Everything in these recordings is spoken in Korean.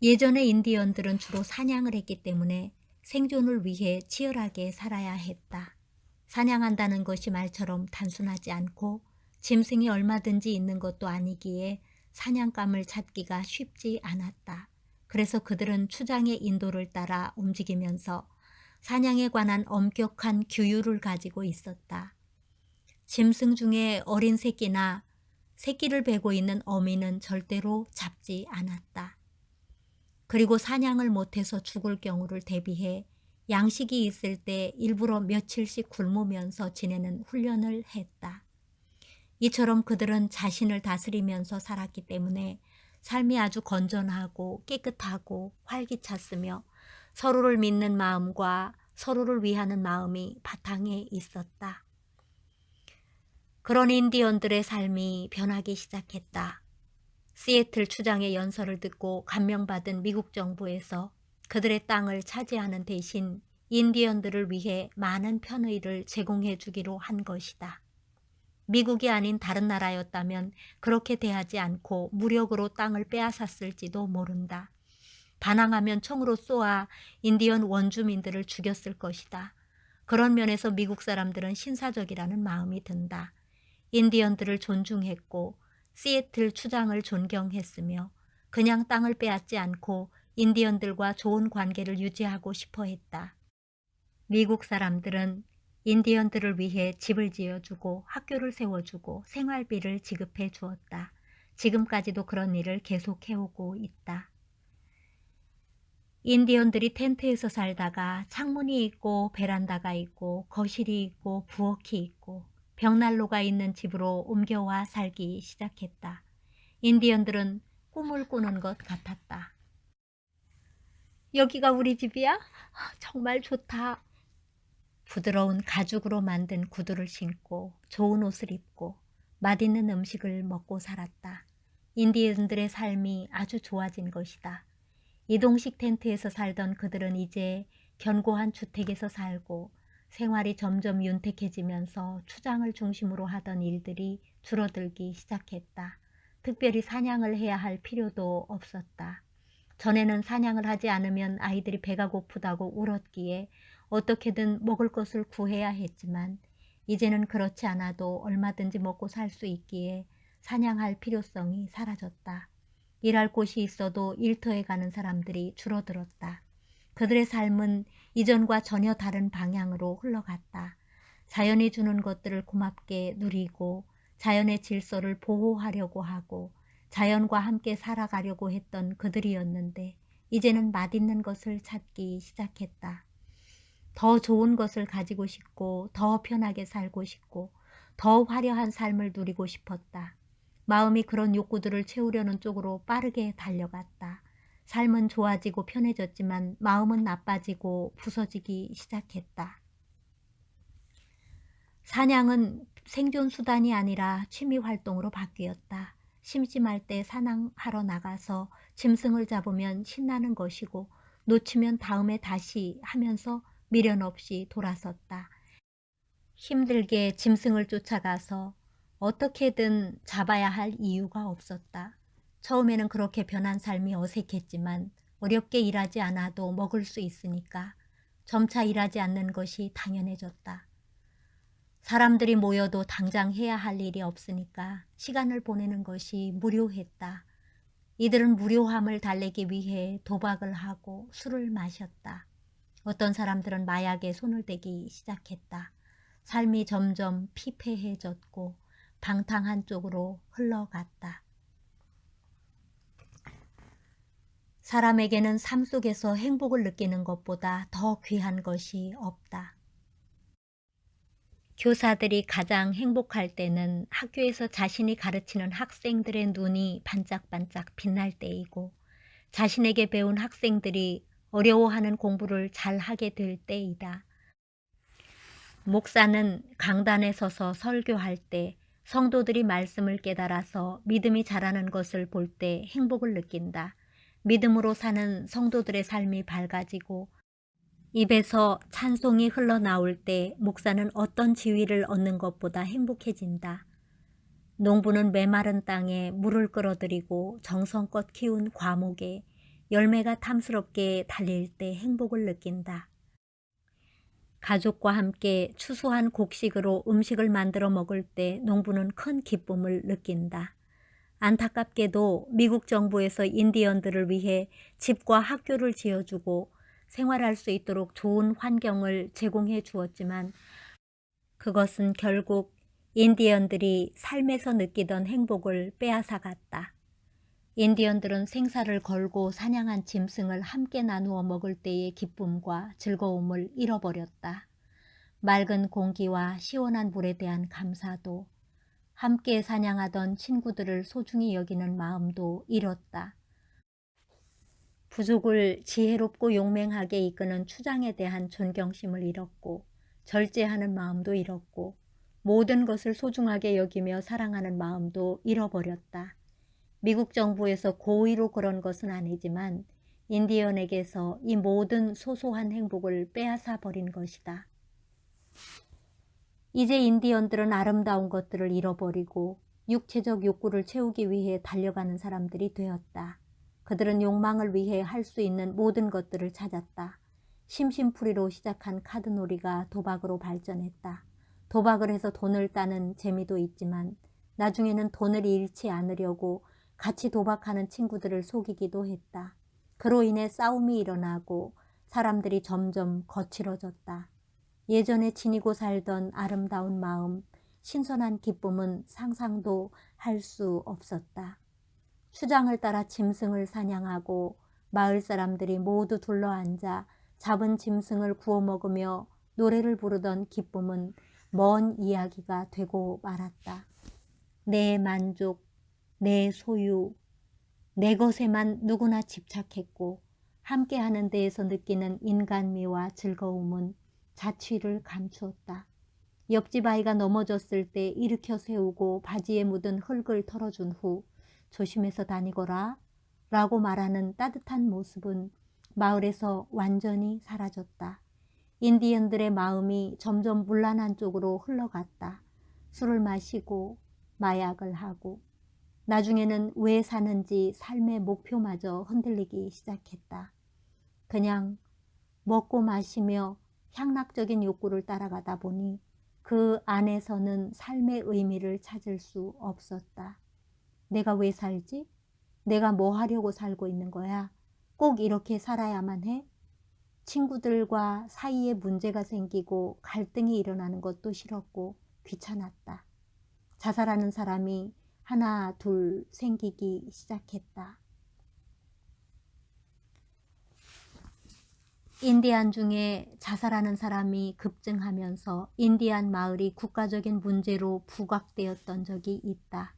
예전에 인디언들은 주로 사냥을 했기 때문에 생존을 위해 치열하게 살아야 했다. 사냥한다는 것이 말처럼 단순하지 않고 짐승이 얼마든지 있는 것도 아니기에 사냥감을 찾기가 쉽지 않았다. 그래서 그들은 추장의 인도를 따라 움직이면서 사냥에 관한 엄격한 규율을 가지고 있었다. 짐승 중에 어린 새끼나 새끼를 베고 있는 어미는 절대로 잡지 않았다. 그리고 사냥을 못해서 죽을 경우를 대비해 양식이 있을 때 일부러 며칠씩 굶으면서 지내는 훈련을 했다. 이처럼 그들은 자신을 다스리면서 살았기 때문에 삶이 아주 건전하고 깨끗하고 활기찼으며 서로를 믿는 마음과 서로를 위하는 마음이 바탕에 있었다. 그런 인디언들의 삶이 변하기 시작했다. 시애틀 추장의 연설을 듣고 감명받은 미국 정부에서 그들의 땅을 차지하는 대신 인디언들을 위해 많은 편의를 제공해 주기로 한 것이다. 미국이 아닌 다른 나라였다면 그렇게 대하지 않고 무력으로 땅을 빼앗았을지도 모른다. 반항하면 총으로 쏘아 인디언 원주민들을 죽였을 것이다. 그런 면에서 미국 사람들은 신사적이라는 마음이 든다. 인디언들을 존중했고 시애틀 추장을 존경했으며 그냥 땅을 빼앗지 않고 인디언들과 좋은 관계를 유지하고 싶어 했다. 미국 사람들은 인디언들을 위해 집을 지어주고 학교를 세워주고 생활비를 지급해 주었다. 지금까지도 그런 일을 계속해오고 있다. 인디언들이 텐트에서 살다가 창문이 있고 베란다가 있고 거실이 있고 부엌이 있고 벽난로가 있는 집으로 옮겨와 살기 시작했다. 인디언들은 꿈을 꾸는 것 같았다. 여기가 우리 집이야? 정말 좋다. 부드러운 가죽으로 만든 구두를 신고 좋은 옷을 입고 맛있는 음식을 먹고 살았다. 인디언들의 삶이 아주 좋아진 것이다. 이동식 텐트에서 살던 그들은 이제 견고한 주택에서 살고 생활이 점점 윤택해지면서 추장을 중심으로 하던 일들이 줄어들기 시작했다. 특별히 사냥을 해야 할 필요도 없었다. 전에는 사냥을 하지 않으면 아이들이 배가 고프다고 울었기에 어떻게든 먹을 것을 구해야 했지만 이제는 그렇지 않아도 얼마든지 먹고 살 수 있기에 사냥할 필요성이 사라졌다. 일할 곳이 있어도 일터에 가는 사람들이 줄어들었다. 그들의 삶은 이전과 전혀 다른 방향으로 흘러갔다. 자연이 주는 것들을 고맙게 누리고 자연의 질서를 보호하려고 하고 자연과 함께 살아가려고 했던 그들이었는데 이제는 맛있는 것을 찾기 시작했다. 더 좋은 것을 가지고 싶고 더 편하게 살고 싶고 더 화려한 삶을 누리고 싶었다. 마음이 그런 욕구들을 채우려는 쪽으로 빠르게 달려갔다. 삶은 좋아지고 편해졌지만 마음은 나빠지고 부서지기 시작했다. 사냥은 생존 수단이 아니라 취미 활동으로 바뀌었다. 심심할 때 사냥하러 나가서 짐승을 잡으면 신나는 것이고 놓치면 다음에 다시 하면서 미련 없이 돌아섰다. 힘들게 짐승을 쫓아가서 어떻게든 잡아야 할 이유가 없었다. 처음에는 그렇게 변한 삶이 어색했지만 어렵게 일하지 않아도 먹을 수 있으니까 점차 일하지 않는 것이 당연해졌다. 사람들이 모여도 당장 해야 할 일이 없으니까 시간을 보내는 것이 무료했다. 이들은 무료함을 달래기 위해 도박을 하고 술을 마셨다. 어떤 사람들은 마약에 손을 대기 시작했다. 삶이 점점 피폐해졌고 방탕한 쪽으로 흘러갔다. 사람에게는 삶 속에서 행복을 느끼는 것보다 더 귀한 것이 없다. 교사들이 가장 행복할 때는 학교에서 자신이 가르치는 학생들의 눈이 반짝반짝 빛날 때이고 자신에게 배운 학생들이 어려워하는 공부를 잘하게 될 때이다. 목사는 강단에 서서 설교할 때 성도들이 말씀을 깨달아서 믿음이 자라는 것을 볼 때 행복을 느낀다. 믿음으로 사는 성도들의 삶이 밝아지고 입에서 찬송이 흘러나올 때 목사는 어떤 지위를 얻는 것보다 행복해진다. 농부는 메마른 땅에 물을 끌어들이고 정성껏 키운 과목에 열매가 탐스럽게 달릴 때 행복을 느낀다. 가족과 함께 추수한 곡식으로 음식을 만들어 먹을 때 농부는 큰 기쁨을 느낀다. 안타깝게도 미국 정부에서 인디언들을 위해 집과 학교를 지어주고 생활할 수 있도록 좋은 환경을 제공해 주었지만 그것은 결국 인디언들이 삶에서 느끼던 행복을 빼앗아 갔다. 인디언들은 생사를 걸고 사냥한 짐승을 함께 나누어 먹을 때의 기쁨과 즐거움을 잃어버렸다. 맑은 공기와 시원한 물에 대한 감사도, 함께 사냥하던 친구들을 소중히 여기는 마음도 잃었다. 부족을 지혜롭고 용맹하게 이끄는 추장에 대한 존경심을 잃었고, 절제하는 마음도 잃었고, 모든 것을 소중하게 여기며 사랑하는 마음도 잃어버렸다. 미국 정부에서 고의로 그런 것은 아니지만 인디언에게서 이 모든 소소한 행복을 빼앗아 버린 것이다. 이제 인디언들은 아름다운 것들을 잃어버리고 육체적 욕구를 채우기 위해 달려가는 사람들이 되었다. 그들은 욕망을 위해 할 수 있는 모든 것들을 찾았다. 심심풀이로 시작한 카드놀이가 도박으로 발전했다. 도박을 해서 돈을 따는 재미도 있지만 나중에는 돈을 잃지 않으려고 같이 도박하는 친구들을 속이기도 했다. 그로 인해 싸움이 일어나고 사람들이 점점 거칠어졌다. 예전에 지니고 살던 아름다운 마음, 신선한 기쁨은 상상도 할 수 없었다. 추장을 따라 짐승을 사냥하고 마을 사람들이 모두 둘러앉아 잡은 짐승을 구워 먹으며 노래를 부르던 기쁨은 먼 이야기가 되고 말았다. 내 만족, 내 소유, 내 것에만 누구나 집착했고 함께하는 데에서 느끼는 인간미와 즐거움은 자취를 감추었다. 옆집 아이가 넘어졌을 때 일으켜 세우고 바지에 묻은 흙을 털어준 후 조심해서 다니거라 라고 말하는 따뜻한 모습은 마을에서 완전히 사라졌다. 인디언들의 마음이 점점 문란한 쪽으로 흘러갔다. 술을 마시고 마약을 하고 나중에는 왜 사는지 삶의 목표마저 흔들리기 시작했다. 그냥 먹고 마시며 향락적인 욕구를 따라가다 보니 그 안에서는 삶의 의미를 찾을 수 없었다. 내가 왜 살지? 내가 뭐 하려고 살고 있는 거야? 꼭 이렇게 살아야만 해? 친구들과 사이에 문제가 생기고 갈등이 일어나는 것도 싫었고 귀찮았다. 자살하는 사람이 하나 둘 생기기 시작했다. 인디안 중에 자살하는 사람이 급증하면서 인디안 마을이 국가적인 문제로 부각되었던 적이 있다.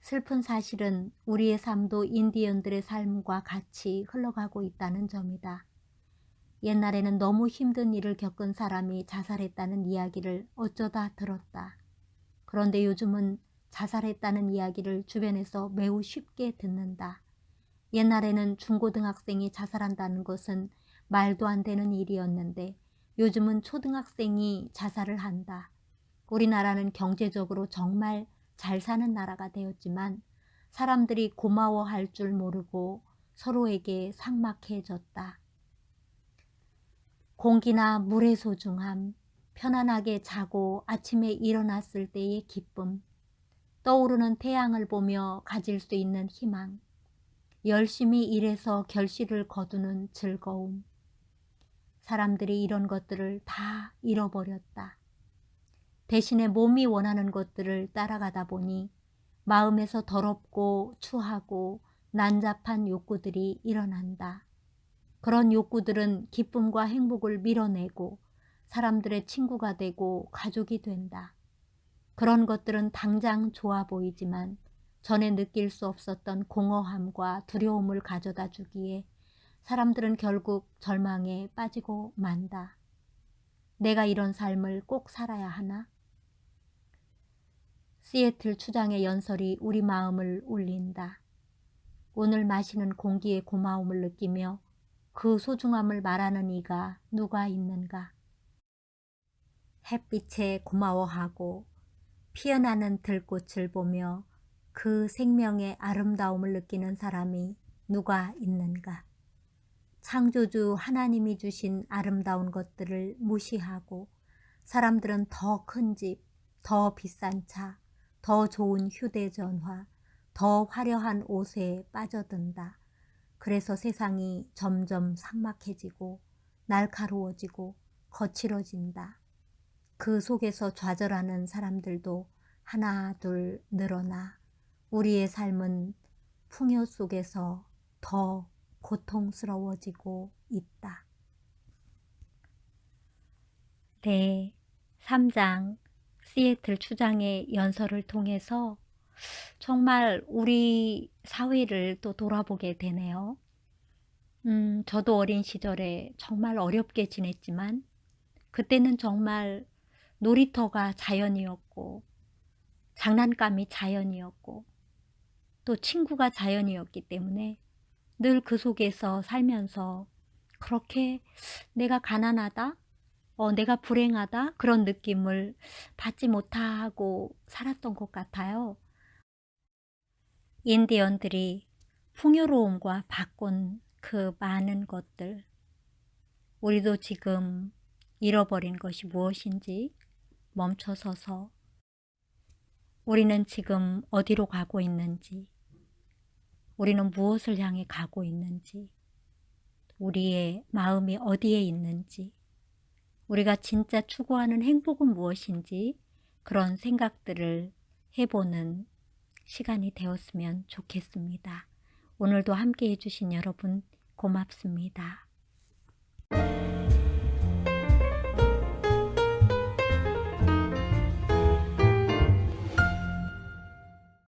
슬픈 사실은 우리의 삶도 인디언들의 삶과 같이 흘러가고 있다는 점이다. 옛날에는 너무 힘든 일을 겪은 사람이 자살했다는 이야기를 어쩌다 들었다. 그런데 요즘은 자살했다는 이야기를 주변에서 매우 쉽게 듣는다. 옛날에는 중고등학생이 자살한다는 것은 말도 안 되는 일이었는데 요즘은 초등학생이 자살을 한다. 우리나라는 경제적으로 정말 잘 사는 나라가 되었지만 사람들이 고마워할 줄 모르고 서로에게 삭막해졌다. 공기나 물의 소중함, 편안하게 자고 아침에 일어났을 때의 기쁨, 떠오르는 태양을 보며 가질 수 있는 희망, 열심히 일해서 결실을 거두는 즐거움. 사람들이 이런 것들을 다 잃어버렸다. 대신에 몸이 원하는 것들을 따라가다 보니 마음에서 더럽고 추하고 난잡한 욕구들이 일어난다. 그런 욕구들은 기쁨과 행복을 밀어내고 사람들의 친구가 되고 가족이 된다. 그런 것들은 당장 좋아 보이지만 전에 느낄 수 없었던 공허함과 두려움을 가져다 주기에 사람들은 결국 절망에 빠지고 만다. 내가 이런 삶을 꼭 살아야 하나? 시애틀 추장의 연설이 우리 마음을 울린다. 오늘 마시는 공기의 고마움을 느끼며 그 소중함을 말하는 이가 누가 있는가? 햇빛에 고마워하고 피어나는 들꽃을 보며 그 생명의 아름다움을 느끼는 사람이 누가 있는가? 창조주 하나님이 주신 아름다운 것들을 무시하고 사람들은 더 큰 집, 더 비싼 차, 더 좋은 휴대전화, 더 화려한 옷에 빠져든다. 그래서 세상이 점점 삭막해지고 날카로워지고 거칠어진다. 그 속에서 좌절하는 사람들도 하나 둘 늘어나 우리의 삶은 풍요 속에서 더 고통스러워지고 있다. 네, 3장 시애틀 추장의 연설을 통해서 정말 우리 사회를 또 돌아보게 되네요. 저도 어린 시절에 정말 어렵게 지냈지만 그때는 정말 놀이터가 자연이었고 장난감이 자연이었고 또 친구가 자연이었기 때문에 늘 그 속에서 살면서 그렇게 내가 가난하다, 내가 불행하다 그런 느낌을 받지 못하고 살았던 것 같아요. 인디언들이 풍요로움과 바꾼 그 많은 것들, 우리도 지금 잃어버린 것이 무엇인지 멈춰서서 우리는 지금 어디로 가고 있는지, 우리는 무엇을 향해 가고 있는지, 우리의 마음이 어디에 있는지, 우리가 진짜 추구하는 행복은 무엇인지 그런 생각들을 해보는 시간이 되었으면 좋겠습니다. 오늘도 함께 해주신 여러분 고맙습니다.